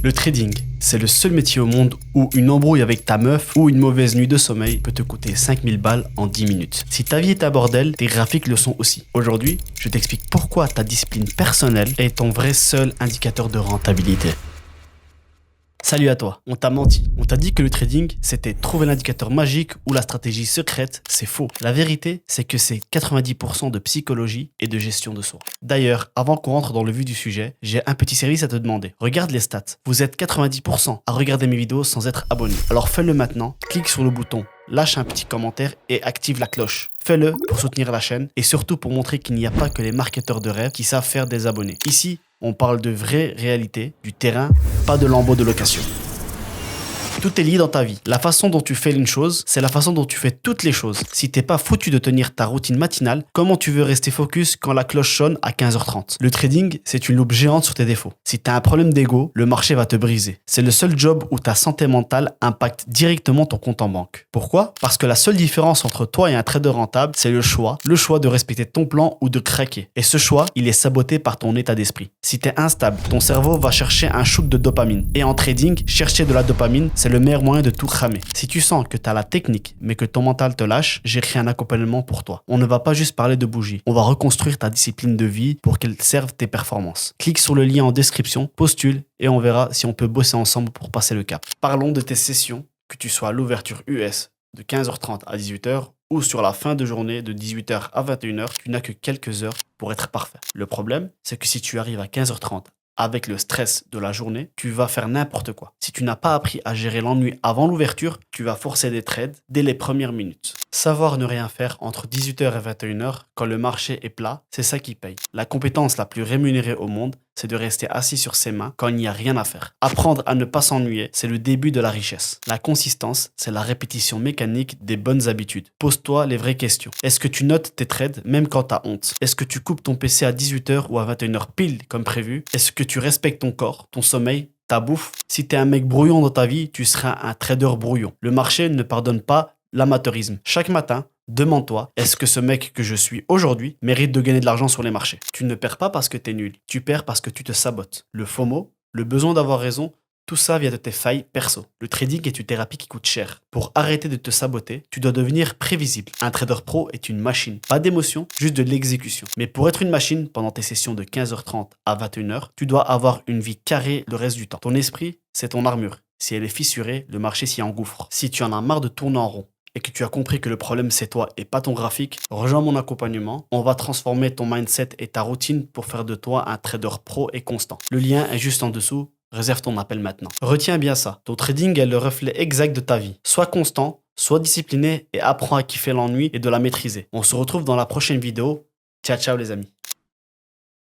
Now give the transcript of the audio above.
Le trading, c'est le seul métier au monde où une embrouille avec ta meuf ou une mauvaise nuit de sommeil peut te coûter 5000 balles en 10 minutes. Si ta vie est un bordel, tes graphiques le sont aussi. Aujourd'hui, je t'explique pourquoi ta discipline personnelle est ton vrai seul indicateur de rentabilité. Salut à toi, on t'a menti. On t'a dit que le trading, c'était trouver l'indicateur magique ou la stratégie secrète, c'est faux. La vérité, c'est que c'est 90% de psychologie et de gestion de soi. D'ailleurs, avant qu'on rentre dans le vif du sujet, j'ai un petit service à te demander. Regarde les stats. Vous êtes 90% à regarder mes vidéos sans être abonné. Alors fais-le maintenant, clique sur le bouton, lâche un petit commentaire et active la cloche. Fais-le pour soutenir la chaîne et surtout pour montrer qu'il n'y a pas que les marketeurs de rêve qui savent faire des abonnés. Ici, on parle de vraie réalité, du terrain, pas de lambeaux de location. Tout est lié dans ta vie. La façon dont tu fais une chose, c'est la façon dont tu fais toutes les choses. Si t'es pas foutu de tenir ta routine matinale, comment tu veux rester focus quand la cloche sonne à 15h30? Le trading, c'est une loupe géante sur tes défauts. Si t'as un problème d'ego, le marché va te briser. C'est le seul job où ta santé mentale impacte directement ton compte en banque. Pourquoi? Parce que la seule différence entre toi et un trader rentable, c'est le choix. Le choix de respecter ton plan ou de craquer. Et ce choix, il est saboté par ton état d'esprit. Si t'es instable, ton cerveau va chercher un shoot de dopamine. Et en trading, chercher de la dopamine, c'est le meilleur moyen de tout cramer. Si tu sens que tu as la technique, mais que ton mental te lâche, j'ai créé un accompagnement pour toi. On ne va pas juste parler de bougies. On va reconstruire ta discipline de vie pour qu'elle serve tes performances. Clique sur le lien en description, postule et on verra si on peut bosser ensemble pour passer le cap. Parlons de tes sessions, que tu sois à l'ouverture US de 15h30 à 18h ou sur la fin de journée de 18h à 21h, tu n'as que quelques heures pour être parfait. Le problème, c'est que si tu arrives à 15h30 avec le stress de la journée, tu vas faire n'importe quoi. Si tu n'as pas appris à gérer l'ennui avant l'ouverture, tu vas forcer des trades dès les premières minutes. Savoir ne rien faire entre 18h et 21h quand le marché est plat, c'est ça qui paye. La compétence la plus rémunérée au monde, c'est de rester assis sur ses mains quand il n'y a rien à faire. Apprendre à ne pas s'ennuyer, c'est le début de la richesse. La consistance, c'est la répétition mécanique des bonnes habitudes. Pose-toi les vraies questions. Est-ce que tu notes tes trades même quand t'as honte? Est-ce que tu coupes ton PC à 18h ou à 21h pile comme prévu? Est-ce que tu respectes ton corps, ton sommeil, ta bouffe? Si t'es un mec brouillon dans ta vie, tu seras un trader brouillon. Le marché ne pardonne pas l'amateurisme. Chaque matin, demande-toi, est-ce que ce mec que je suis aujourd'hui mérite de gagner de l'argent sur les marchés? Tu ne perds pas parce que tu es nul, tu perds parce que tu te sabotes. Le FOMO, le besoin d'avoir raison, tout ça vient de tes failles perso. Le trading est une thérapie qui coûte cher. Pour arrêter de te saboter, tu dois devenir prévisible. Un trader pro est une machine. Pas d'émotion, juste de l'exécution. Mais pour être une machine, pendant tes sessions de 15h30 à 21h, tu dois avoir une vie carrée le reste du temps. Ton esprit, c'est ton armure. Si elle est fissurée, le marché s'y engouffre. Si tu en as marre de tourner en rond, et que tu as compris que le problème c'est toi et pas ton graphique, rejoins mon accompagnement. On va transformer ton mindset et ta routine pour faire de toi un trader pro et constant. Le lien est juste en dessous. Réserve ton appel maintenant. Retiens bien ça. Ton trading est le reflet exact de ta vie. Sois constant, sois discipliné et apprends à kiffer l'ennui et de la maîtriser. On se retrouve dans la prochaine vidéo. Ciao, ciao les amis.